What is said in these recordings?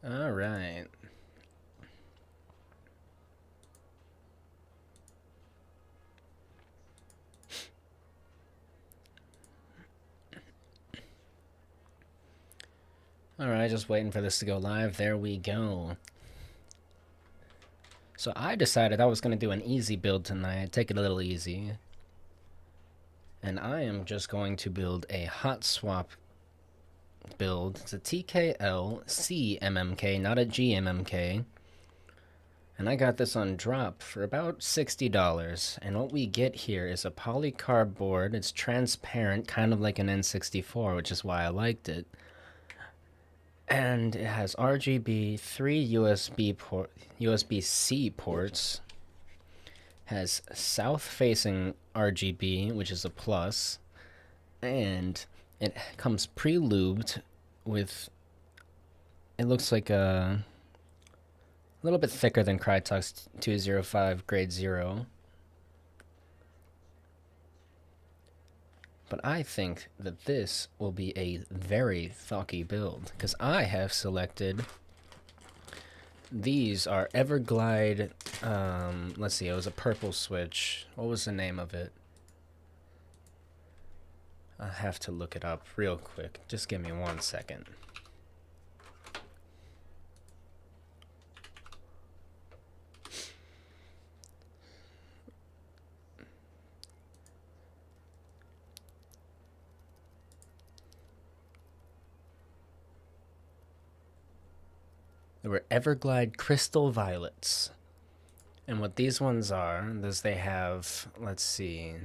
All right. All right, just waiting for this to go live. There we go. So I decided I was going to do an easy build tonight, take it a little easy. And I am just going to build a Hotswap build. It's a TKL CMMK, not a GMMK. And I got this on drop for about $60. And what we get here is a polycarb board. It's transparent, kind of like an N64, which is why I liked it. And it has RGB, 3 USB-C ports, has south-facing RGB, which is a plus, and it comes pre-lubed with, it looks like a little bit thicker than Crytox 205 Grade 0. But I think that this will be a very thocky build, because I have selected, these are Everglide, let's see, it was a purple switch. What was the name of it? I have to look it up real quick. Just give me 1 second. There were Everglide Crystal Violets. And what these ones are is they have, let's see,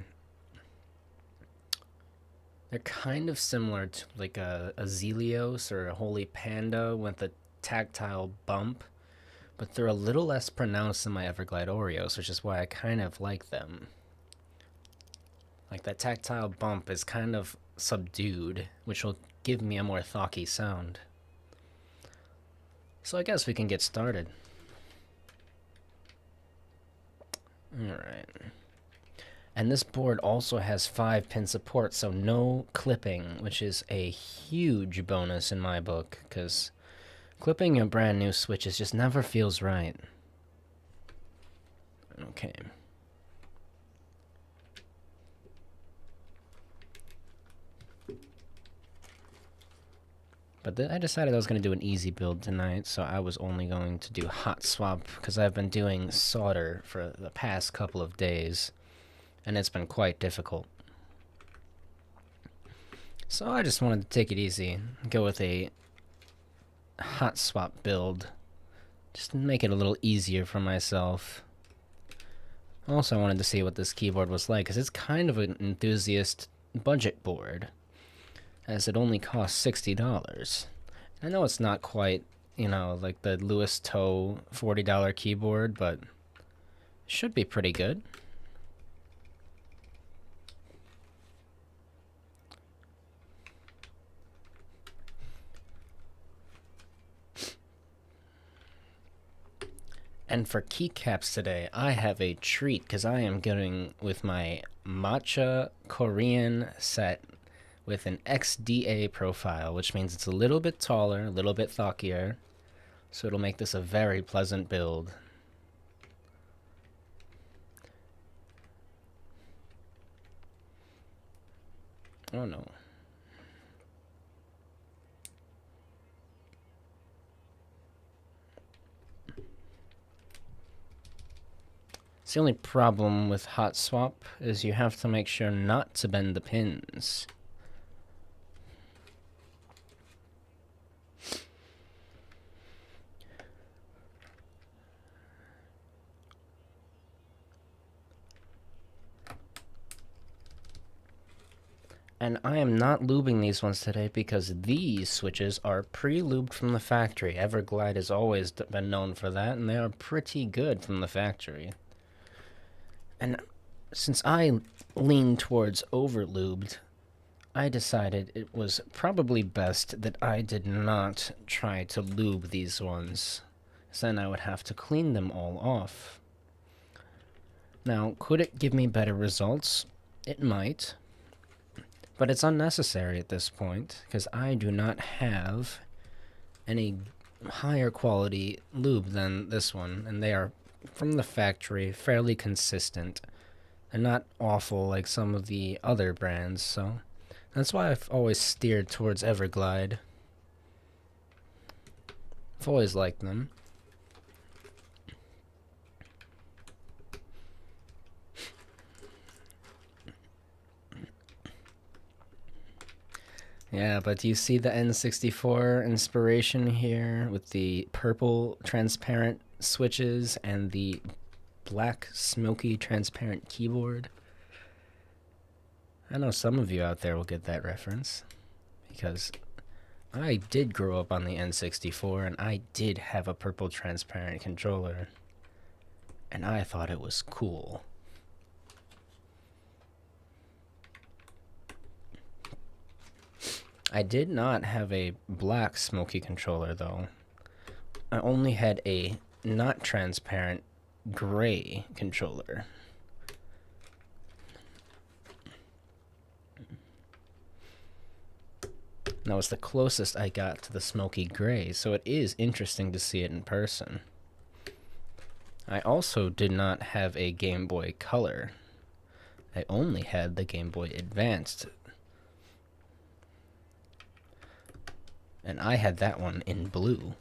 they're kind of similar to like a Zelios or a Holy Panda with a tactile bump, but they're a little less pronounced than my Everglide Oreos, which is why I kind of like them. Like that tactile bump is kind of subdued, which will give me a more thocky sound. So I guess we can get started. Alright. And this board also has 5-pin support, so no clipping, which is a huge bonus in my book, because clipping a brand new switches just never feels right. Okay. But I decided I was going to do an easy build tonight, so I was only going to do Hotswap, because I've been doing solder for the past couple of days, and it's been quite difficult. So I just wanted to take it easy, go with a Hotswap build, just to make it a little easier for myself. Also, I wanted to see what this keyboard was like, because it's kind of an enthusiast budget board, as it only costs $60. I know it's not quite, you know, like the Lewis Toe $40 keyboard, but it should be pretty good. And for keycaps today, I have a treat, because I am going with my matcha Korean set with an XDA profile, which means it's a little bit taller, a little bit thockier, so it'll make this a very pleasant build. Oh no. It's the only problem with Hotswap is you have to make sure not to bend the pins. And I am not lubing these ones today because these switches are pre-lubed from the factory. Everglide has always been known for that, and they are pretty good from the factory. And since I lean towards over-lubed, I decided it was probably best that I did not try to lube these ones, because then I would have to clean them all off. Now, could it give me better results? It might. But it's unnecessary at this point, because I do not have any higher quality lube than this one, and they are from the factory, fairly consistent. They're not awful like some of the other brands, so that's why I've always steered towards Everglide. I've always liked them. Yeah, but do you see the N64 inspiration here with the purple transparent switches and the black smoky transparent keyboard? I know some of you out there will get that reference because I did grow up on the N64 and I did have a purple transparent controller and I thought it was cool. I did not have a black smoky controller though. I only had a not transparent gray controller. That was the closest I got to the smoky gray, so it is interesting to see it in person. I also did not have a Game Boy Color. I only had the Game Boy Advanced. And I had that one in blue.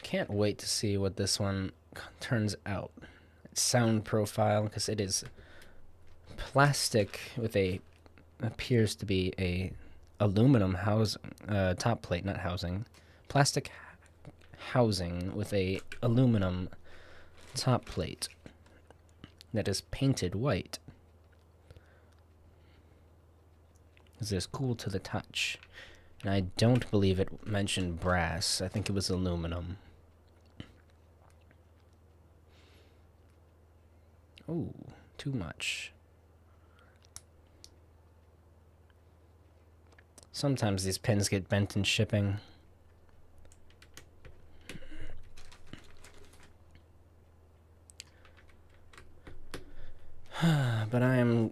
Can't wait to see what this one turns out. Its sound profile, because it is plastic with a appears to be a aluminum top plate, not housing, plastic housing with a aluminum top plate that is painted white. This is cool to the touch. And I don't believe it mentioned brass. I think it was aluminum. Ooh, too much. Sometimes these pins get bent in shipping. But I am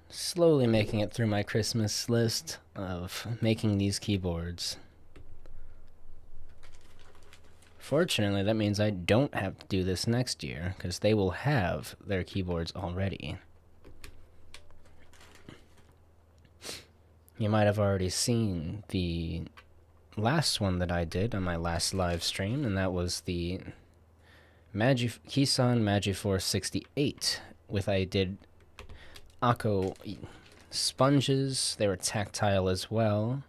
slowly making it through my Christmas list of making these keyboards. Fortunately, that means I don't have to do this next year, because they will have their keyboards already. You might have already seen the last one that I did on my last live stream, and that was the Keyson Magiforce 68, with I did Akko sponges. They were tactile as well.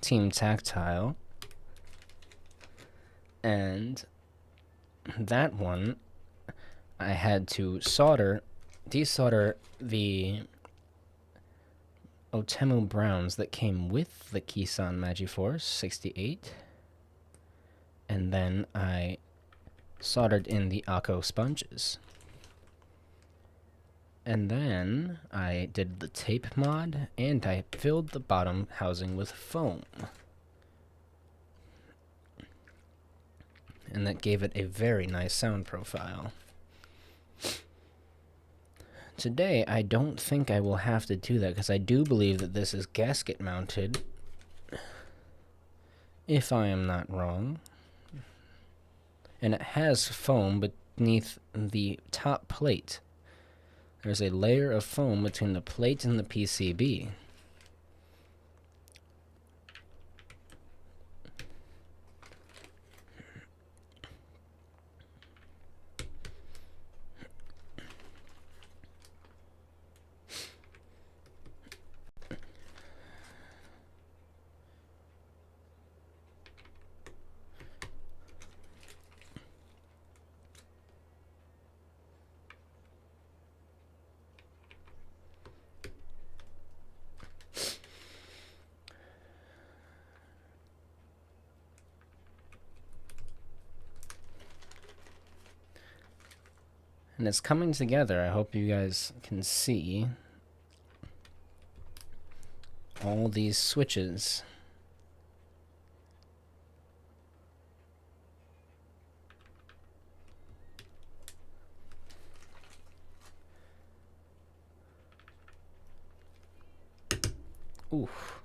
Team Tactile. And that one, I had to desolder the Otemu Browns that came with the Keyson Magiforce 68. And then I soldered in the Akko sponges. And then I did the tape mod, and I filled the bottom housing with foam. And that gave it a very nice sound profile. Today, I don't think I will have to do that, because I do believe that this is gasket mounted, if I am not wrong. And it has foam beneath the top plate. There's a layer of foam between the plate and the PCB. And it's coming together. I hope you guys can see. all these switches. Oof.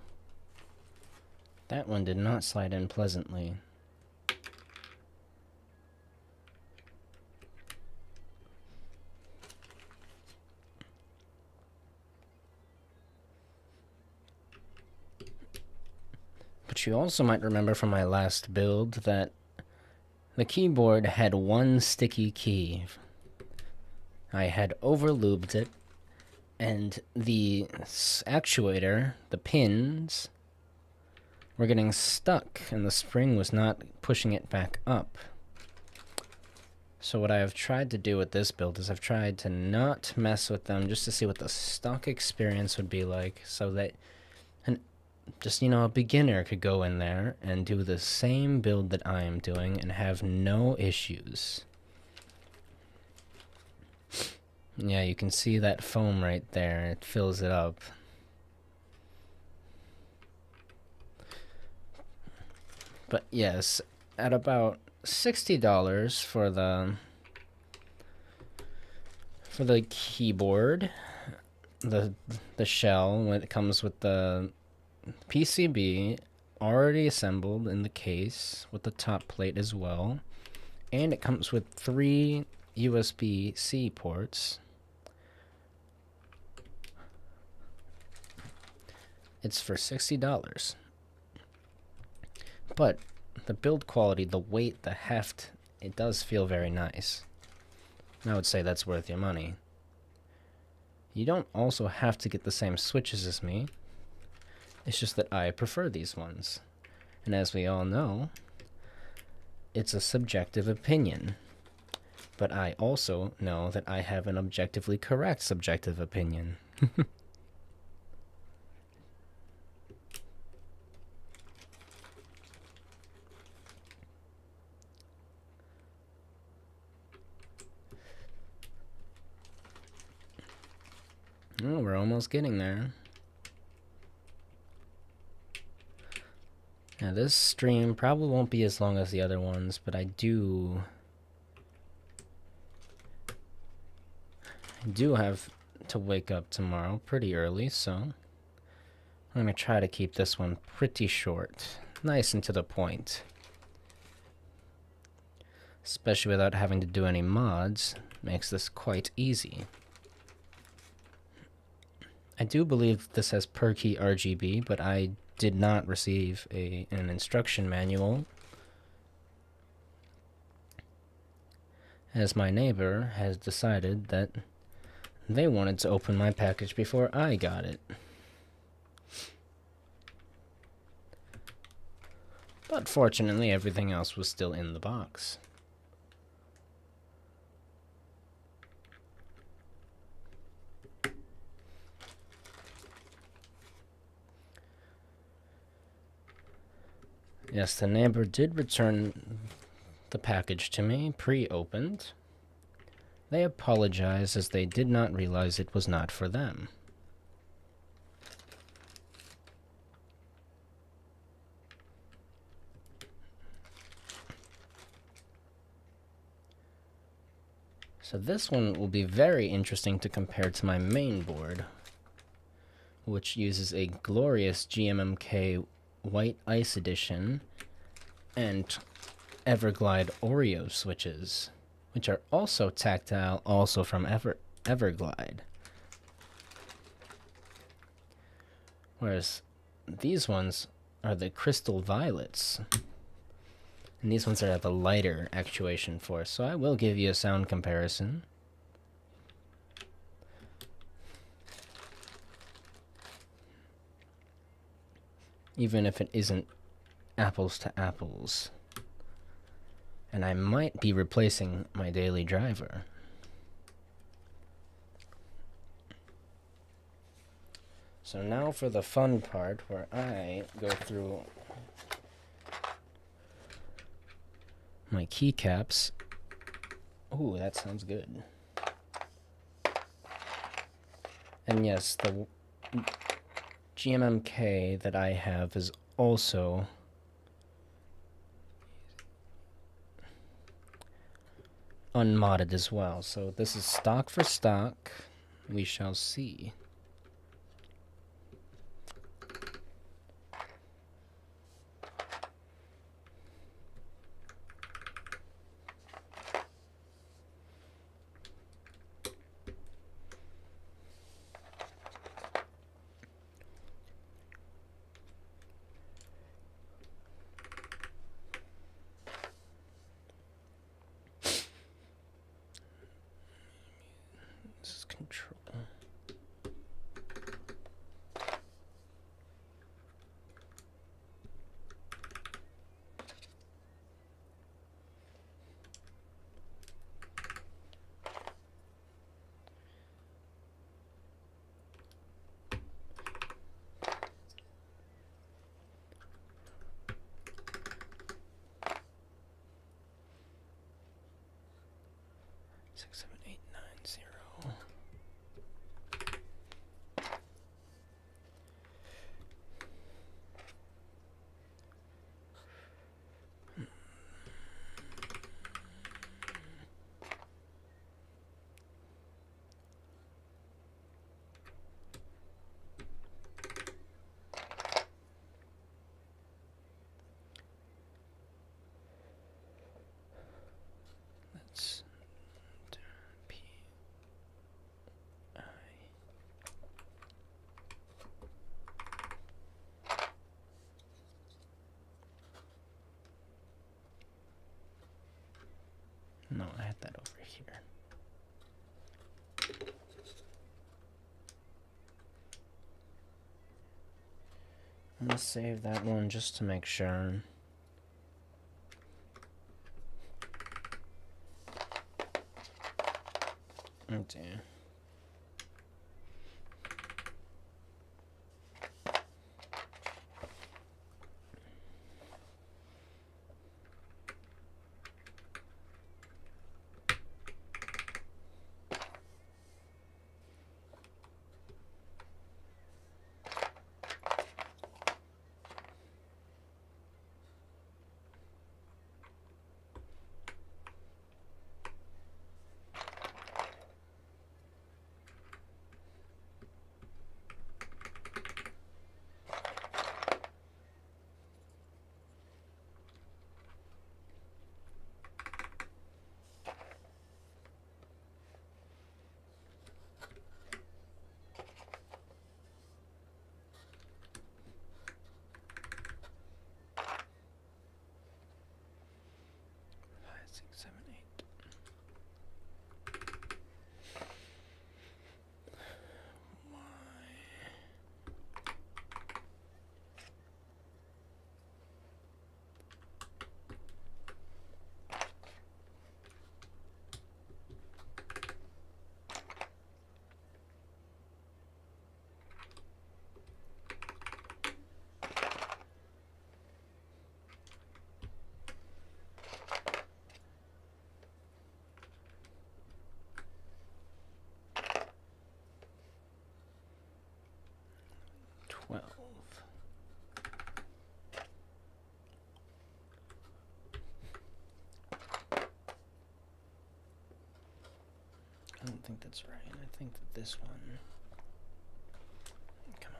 That one did not slide in pleasantly. But you also might remember from my last build that the keyboard had one sticky key. I had overlubed it, and the actuator, the pins, were getting stuck, and the spring was not pushing it back up. So what I have tried to do with this build is I've tried to not mess with them just to see what the stock experience would be like, so that just, a beginner could go in there and do the same build that I am doing and have no issues. Yeah, you can see that foam right there. It fills it up. But yes, at about $60 for the keyboard, the shell, when it comes with the PCB already assembled in the case with the top plate as well, and it comes with 3 USB-C ports. It's for $60. But the build quality, the weight, the heft, it does feel very nice. I would say that's worth your money. You don't also have to get the same switches as me. It's just that I prefer these ones. And as we all know, it's a subjective opinion. But I also know that I have an objectively correct subjective opinion. Oh, we're almost getting there. Now this stream probably won't be as long as the other ones, but I do have to wake up tomorrow pretty early, so I'm going to try to keep this one pretty short. Nice and to the point. Especially without having to do any mods, makes this quite easy. I do believe this has per key RGB, but I did not receive an instruction manual, as my neighbor has decided that they wanted to open my package before I got it. But fortunately, everything else was still in the box. Yes, the neighbor did return the package to me, pre-opened. They apologized as they did not realize it was not for them. So this one will be very interesting to compare to my main board, which uses a glorious GMMK White Ice Edition and Everglide Oreo switches, which are also tactile, also from Everglide. Whereas these ones are the Crystal Violets, and these ones are the lighter actuation force, so I will give you a sound comparison. Even if it isn't apples to apples. And I might be replacing my daily driver. So now for the fun part where I go through my keycaps. Ooh, that sounds good. And yes, the GMMK that I have is also unmodded as well. So this is stock for stock. We shall see. This is control. Six, 7, 8, 9, 0. Let's P I. No, I had that over here. I'm gonna save that one just to make sure. Oh dear. Five, 6, 7, 8. I don't think that's right. I think that this one. Come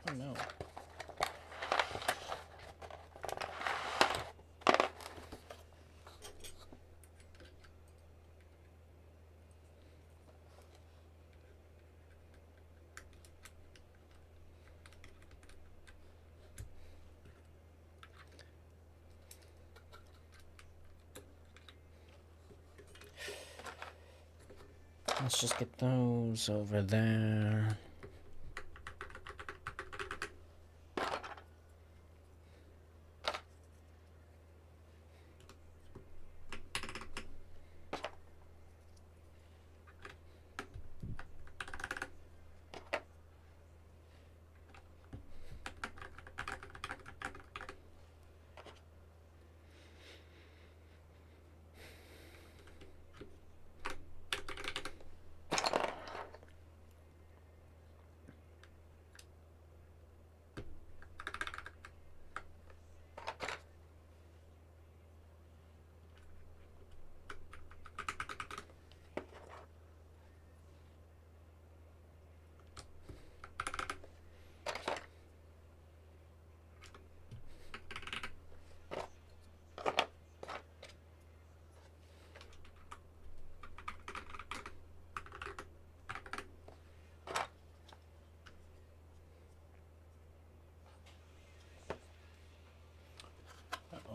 on. Oh no. Let's just get those over there.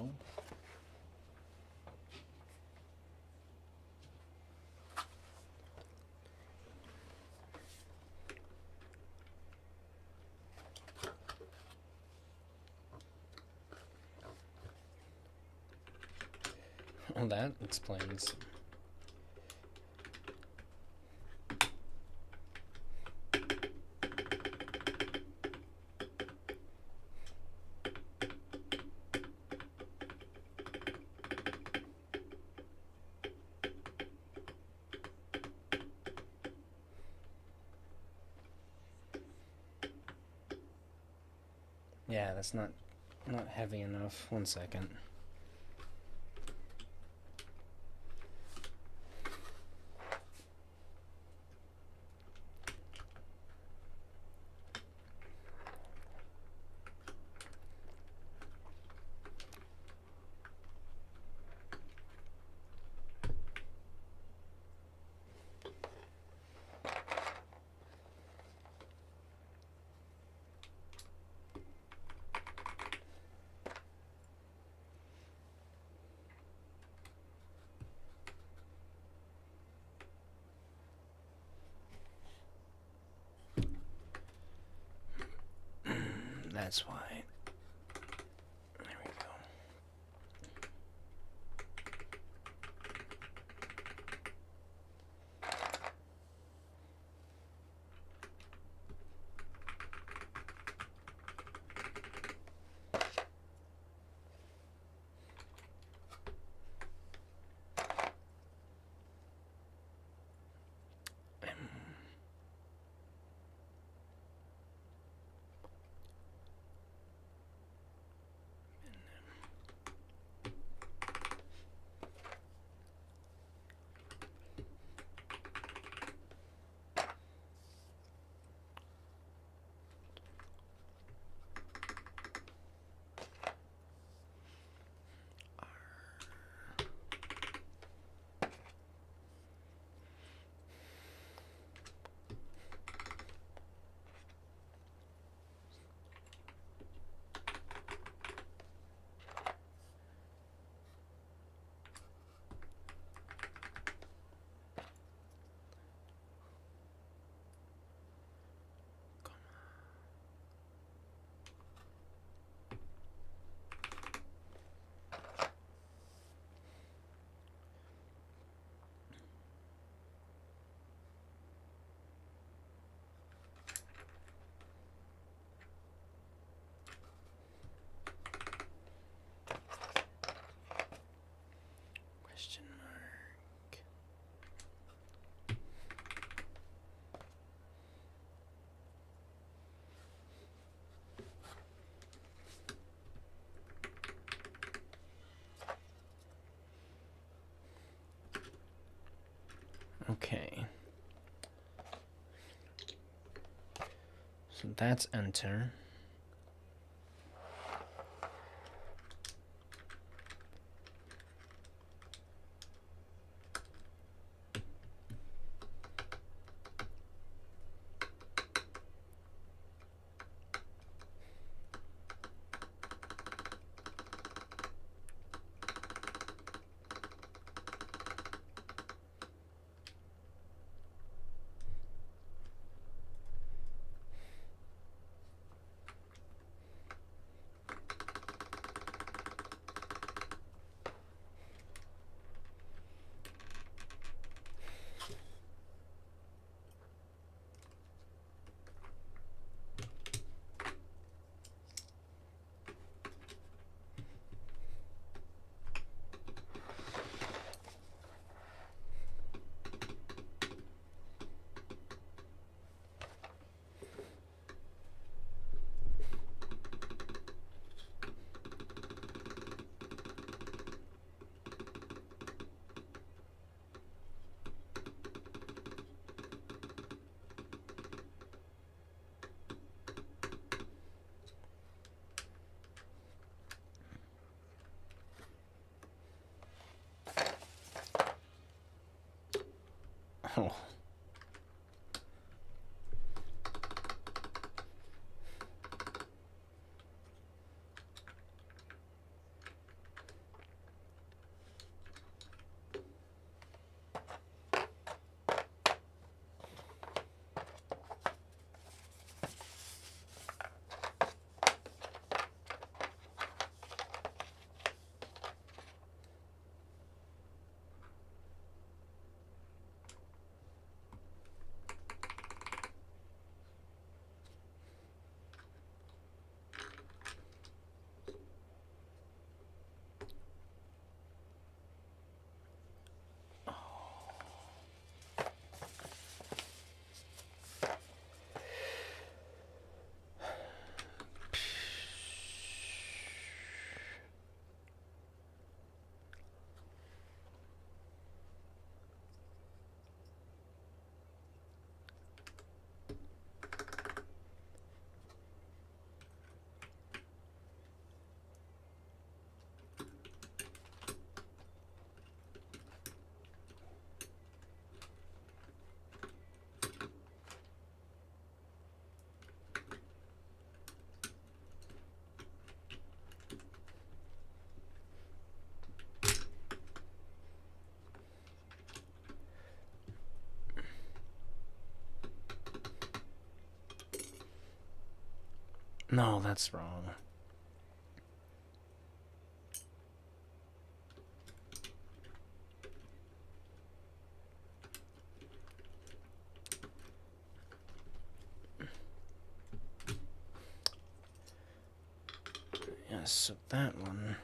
go. Well, that explains. Yeah, that's not heavy enough. 1 second. That's why. There we go. Question mark. Okay. So that's enter. No, that's wrong. Yes, so that one.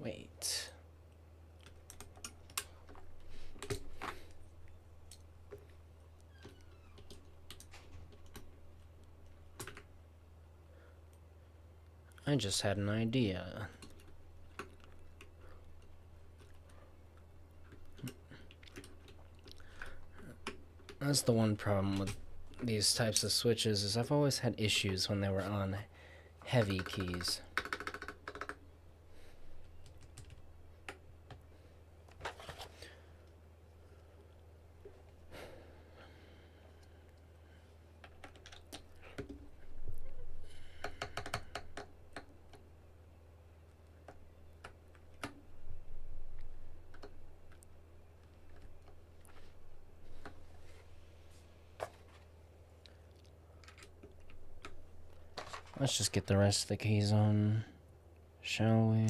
Wait. I just had an idea. That's the one problem with these types of switches, is I've always had issues when they were on heavy keys. Let's just get the rest of the keys on, shall we?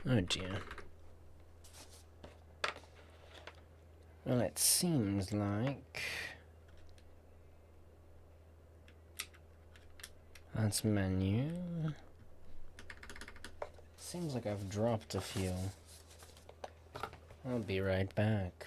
Oh dear. Well, it seems like that's menu. Seems like I've dropped a few. I'll be right back.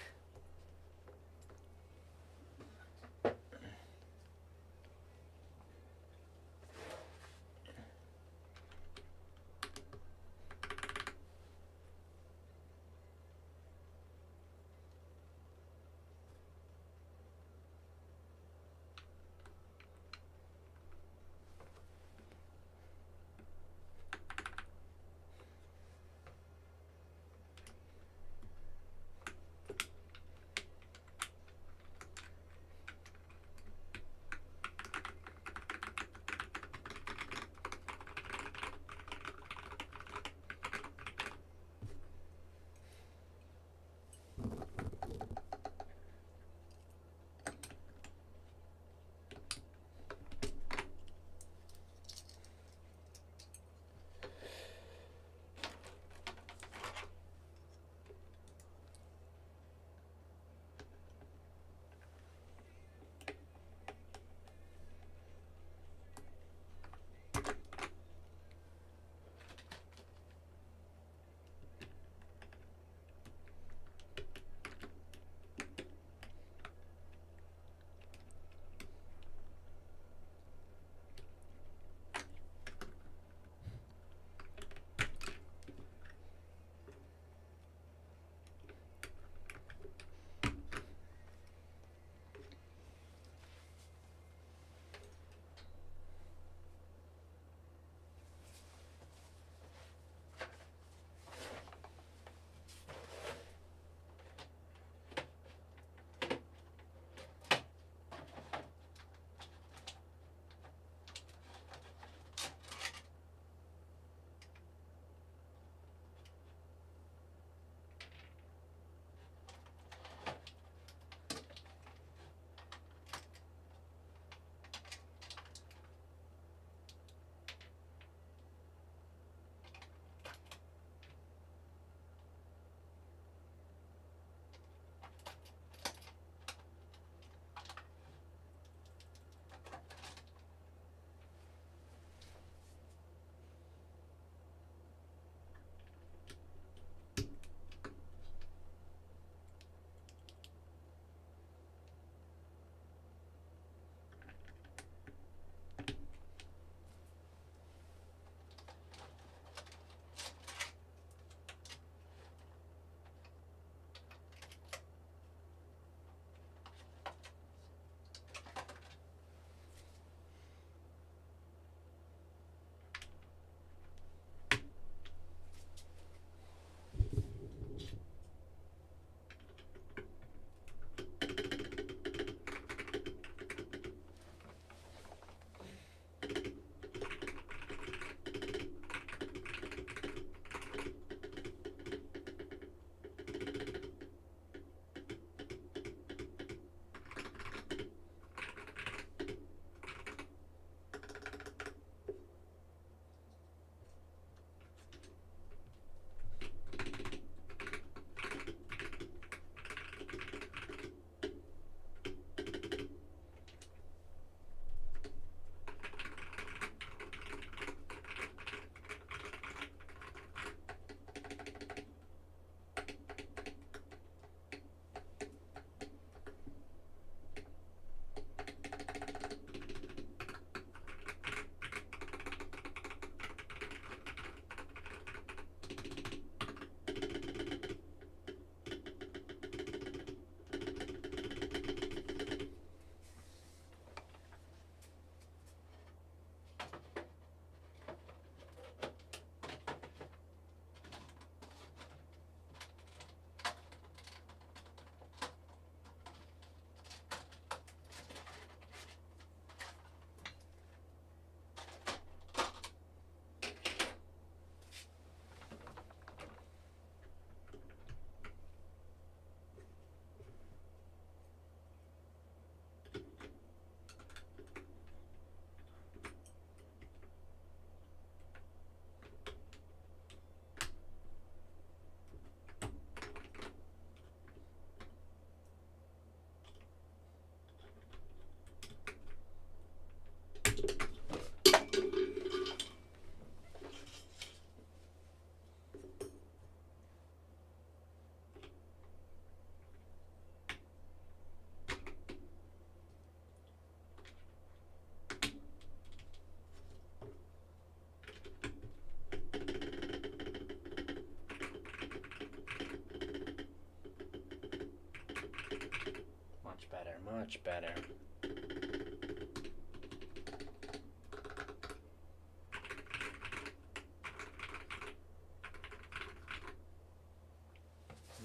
Much better.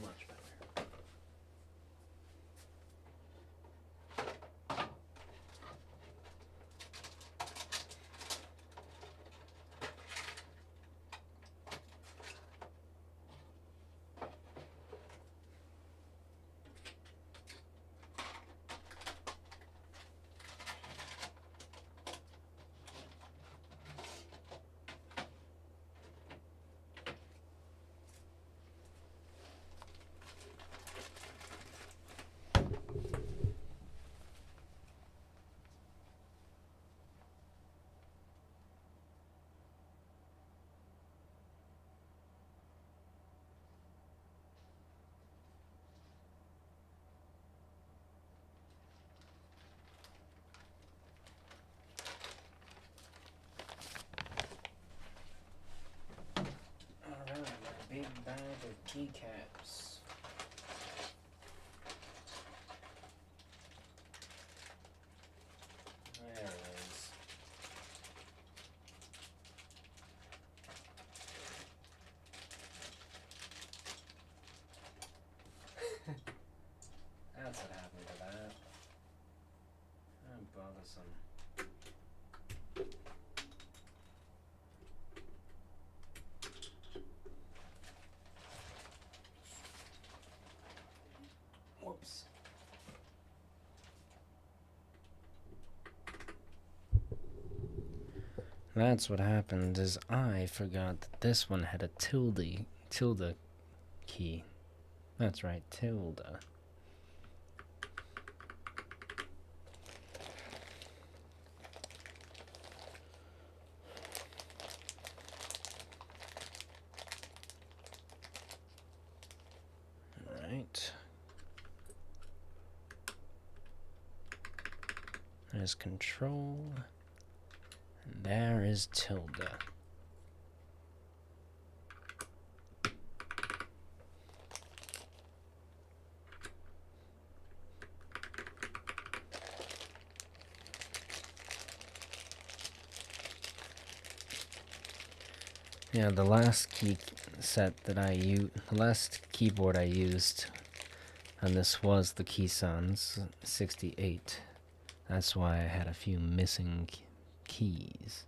Much better. Big bag of keycaps. There it is. That's what happened to that. Oh, bothersome. Whoops. That's what happened, is I forgot that this one had a tilde key. That's right, tilde. Alright. There's control. And there is tilde. Yeah, the last key set that the last keyboard I used, and this was the Keysons 68. That's why I had a few missing keys.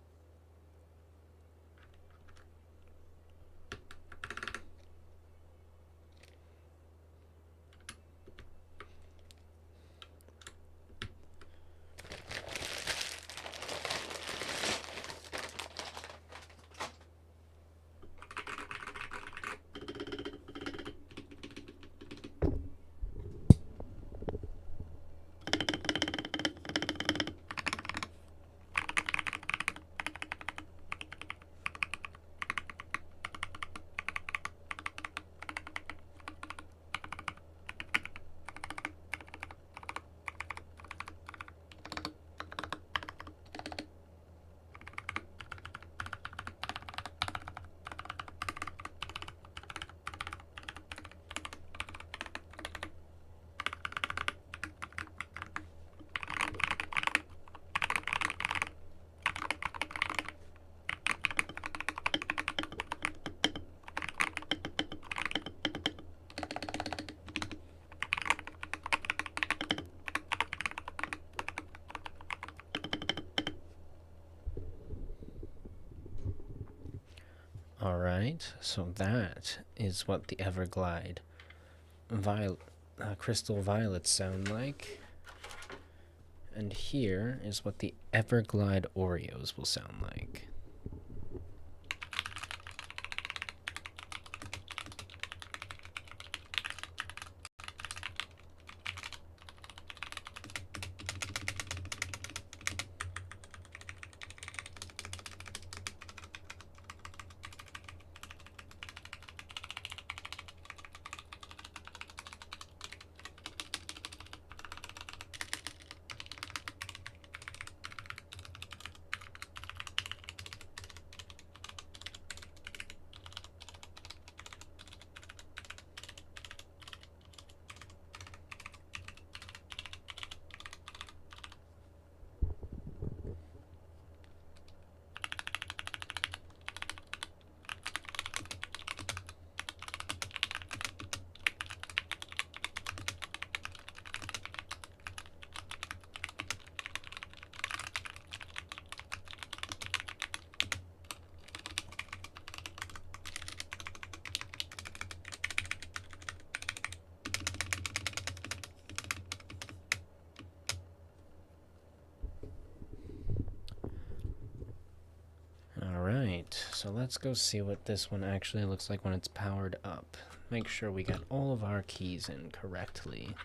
Alright, so that is what the Everglide crystal violets sound like. And here is what the Everglide Oreos will sound like. So let's go see what this one actually looks like when it's powered up. Make sure we got all of our keys in correctly.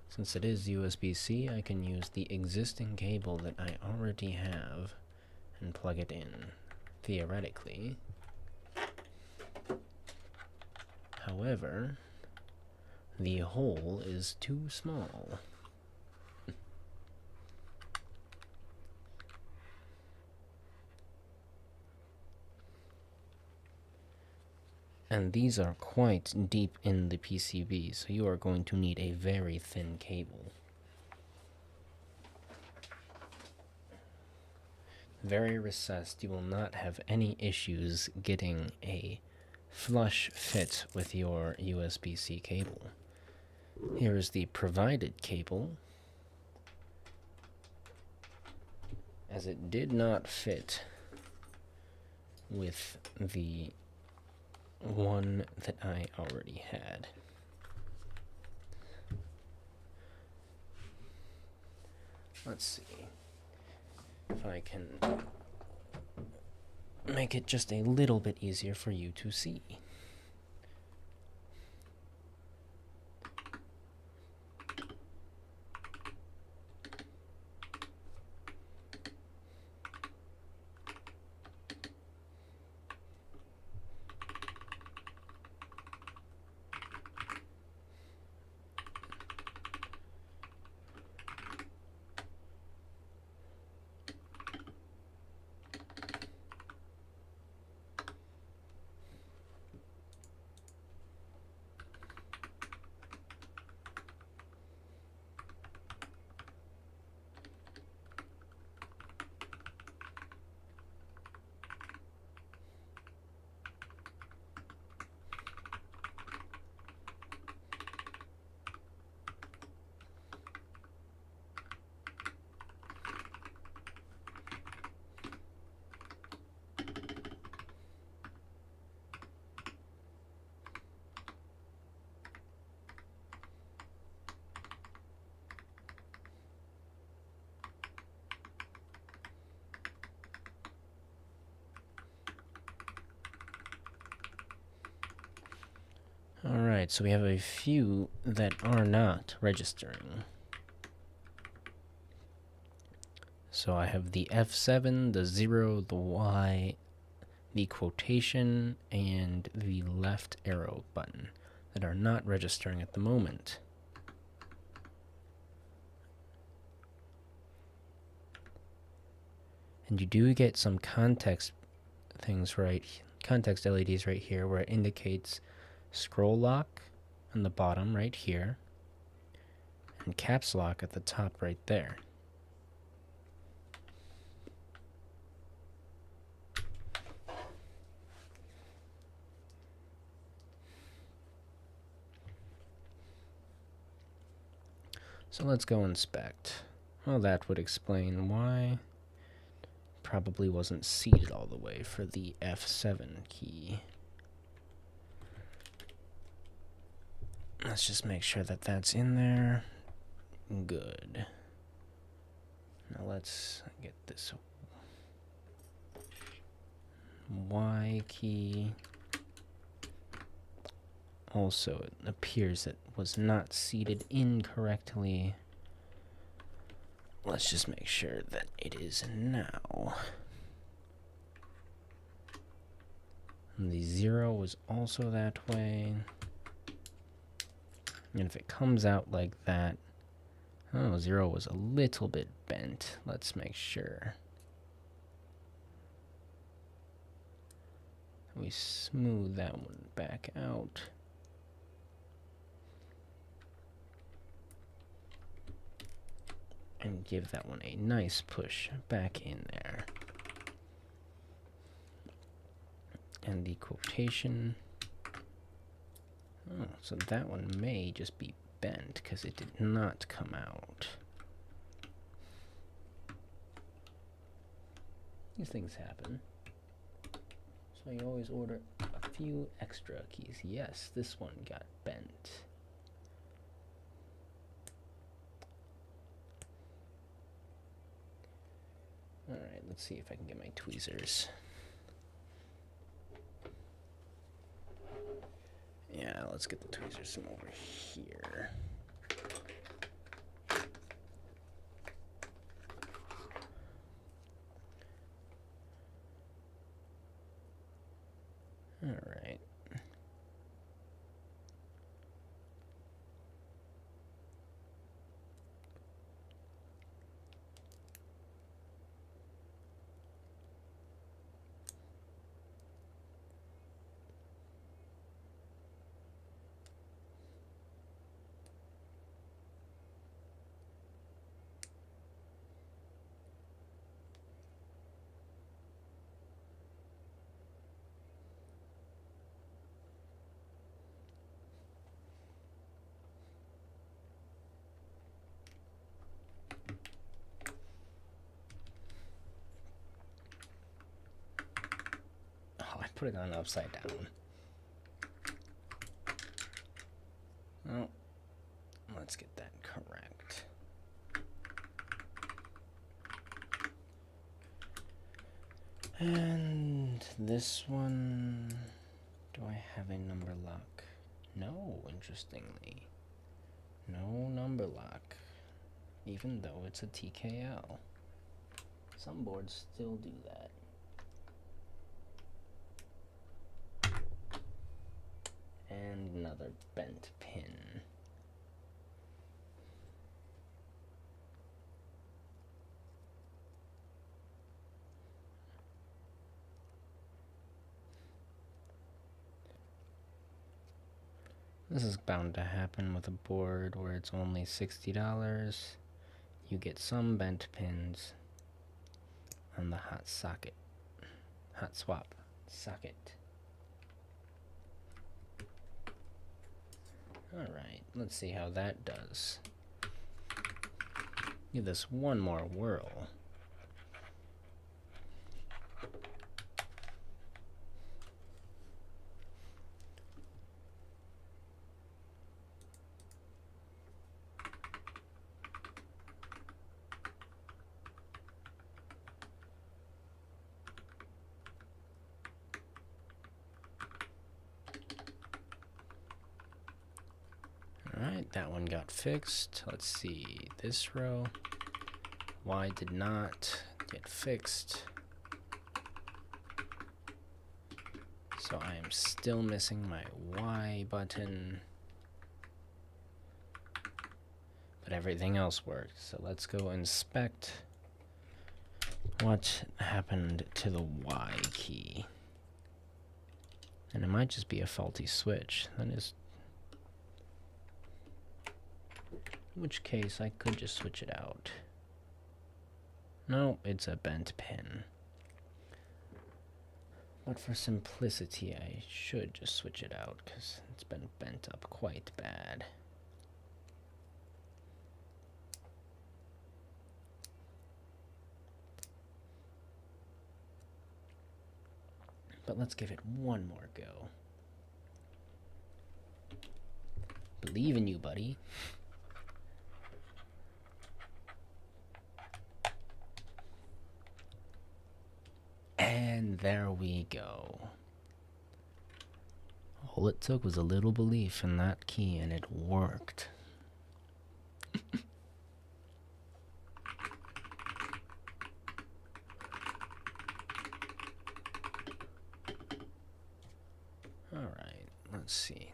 Since it is USB-C, I can use the existing cable that I already have and plug it in, theoretically. However, the hole is too small. And these are quite deep in the PCB, so you are going to need a very thin cable. Very recessed, you will not have any issues getting a flush fit with your USB-C cable. Here is the provided cable, as it did not fit with the one that I already had. Let's see if I can make it just a little bit easier for you to see. Alright, so we have a few that are not registering. So I have the F7, the 0, the Y, the quotation, and the left arrow button that are not registering at the moment. And you do get some context context LEDs right here where it indicates scroll lock on the bottom right here and caps lock at the top right there. So let's go inspect. Well, that would explain why probably wasn't seated all the way for the F7 key. Let's just make sure that that's in there. Good. Now let's get this Y key. Also, it appears it was not seated incorrectly. Let's just make sure that it is now. And the 0 was also that way. And if it comes out like that, oh, 0 was a little bit bent. Let's make sure. We smooth that one back out. And give that one a nice push back in there. And the quotation. Oh, so that one may just be bent because it did not come out. These things happen. So you always order a few extra keys. Yes, this one got bent. Alright, let's Let's see if I can get my tweezers. Yeah, let's get the tweezers from over here. All right. Oh, I put it on upside down. Oh, let's get that correct. And this one, do I have a number lock? No, interestingly. No number lock, even though it's a TKL. Some boards still do that. And another bent pin. This is bound to happen with a board where it's only $60. You get some bent pins on the Hotswap socket. Alright, let's see how that does. Give this one more whirl. Alright, that one got fixed. Let's see, this row. Y did not get fixed. So I am still missing my Y button. But everything else worked. So let's go inspect what happened to the Y key. And it might just be a faulty switch. That is... in which case, I could just switch it out. No, it's a bent pin. But for simplicity, I should just switch it out, because it's been bent up quite bad. But let's give it one more go. Believe in you, buddy. And there we go. All it took was a little belief in that key, and it worked. Alright, let's see.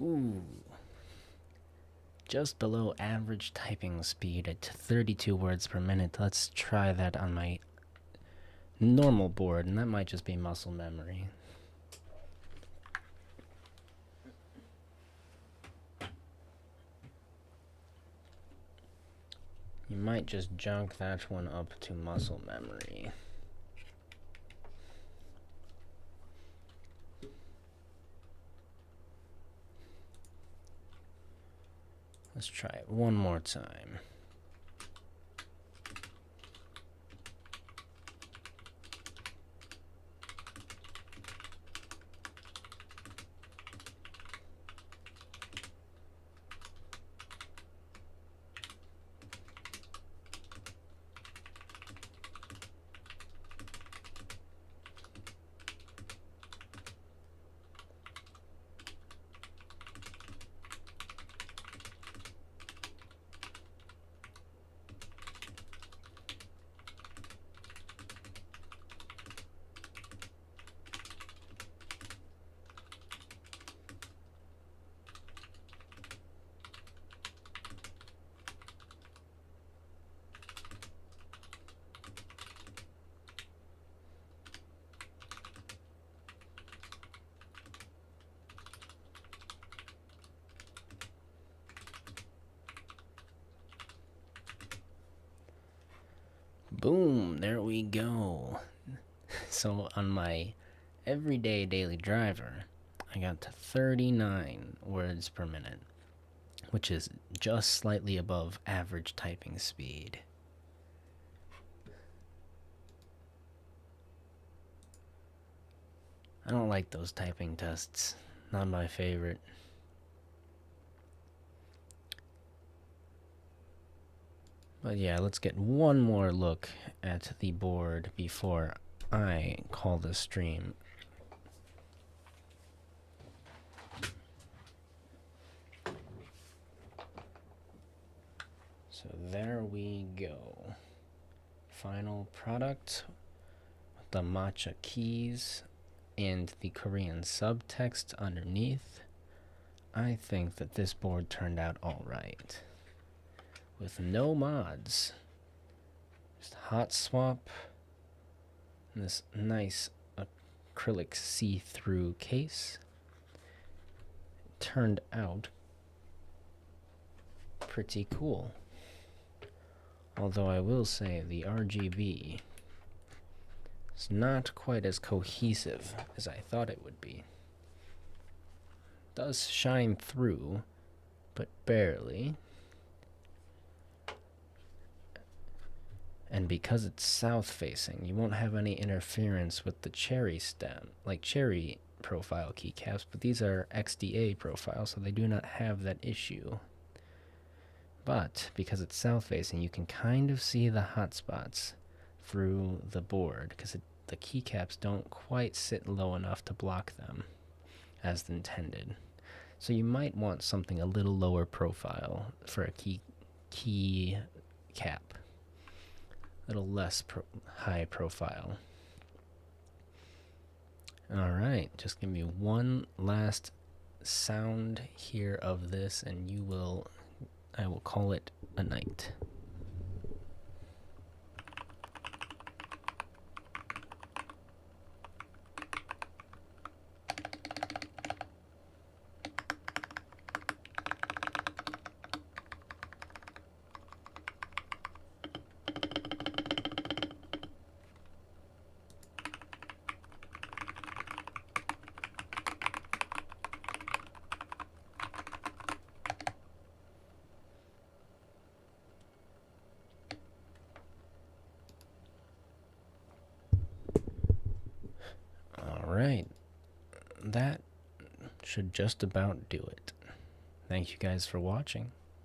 Ooh. Just below average typing speed at 32 words per minute. Let's try that on my normal board, and that might just be muscle memory. You might just junk that one up to muscle memory. Let's try it one more time. Boom, there we go. So on my everyday daily driver, I got to 39 words per minute, which is just slightly above average typing speed. I don't like those typing tests. Not my favorite. But yeah, let's get one more look at the board before I call the stream. So there we go. Final product. The matcha keys and the Korean subtext underneath. I think that this board turned out alright. With no mods. Just Hotswap. And this nice acrylic see-through case. It turned out pretty cool. Although I will say the RGB is not quite as cohesive as I thought it would be. It does shine through, but barely. And because it's south facing, you won't have any interference with the cherry stem, like cherry profile keycaps, but these are XDA profiles, so they do not have that issue. But because it's south facing, you can kind of see the hotspots through the board because the keycaps don't quite sit low enough to block them as intended. So you might want something a little lower profile for a key cap. A little less high profile. Alright, just give me one last sound here of this and I will call it a night. Alright, that should just about do it. Thank you guys for watching.